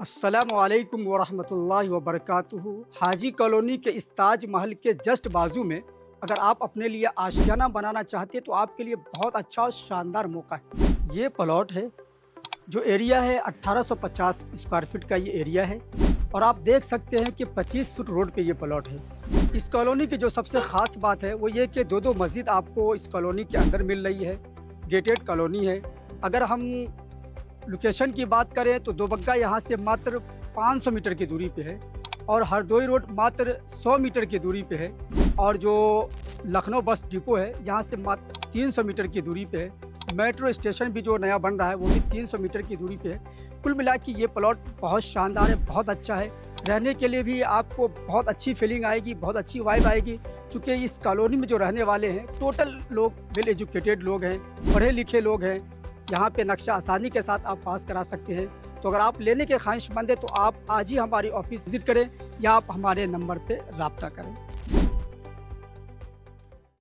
अस्सलामुअलैकुम वरहमतुल्लाहि वबरकातुहू। हाजी कॉलोनी के इस ताज महल के जस्ट बाजू में अगर आप अपने लिए आशियाना बनाना चाहते हैं तो आपके लिए बहुत अच्छा और शानदार मौका है। ये प्लॉट है, जो एरिया है 1850 स्क्वायर फीट का ये एरिया है और आप देख सकते हैं कि 25 फुट रोड पे ये प्लॉट है। इस कॉलोनी की जो सबसे ख़ास बात है वो ये कि दो मस्जिद आपको इस कॉलोनी के अंदर मिल रही है। गेटेड कॉलोनी है। अगर हम लोकेशन की बात करें तो दोबग्गा यहाँ से मात्र 500 मीटर की दूरी पे है और हरदोई रोड मात्र 100 मीटर की दूरी पे है और जो लखनऊ बस डिपो है यहाँ से मात्र 300 मीटर की दूरी पे है। मेट्रो स्टेशन भी जो नया बन रहा है वो भी 300 मीटर की दूरी पे है। कुल मिला के ये प्लॉट बहुत शानदार है, बहुत अच्छा है। रहने के लिए भी आपको बहुत अच्छी फीलिंग आएगी, बहुत अच्छी वाइब आएगी, क्योंकि इस कॉलोनी में जो रहने वाले हैं टोटल लोग वेल एजुकेटेड लोग हैं, पढ़े लिखे लोग हैं। यहाँ पे नक्शा आसानी के साथ आप पास करा सकते हैं। तो अगर आप लेने के ख्वाहिशमंद हैं तो आप आज ही हमारी ऑफिस विज़िट करें या आप हमारे नंबर पे रब्ता करें।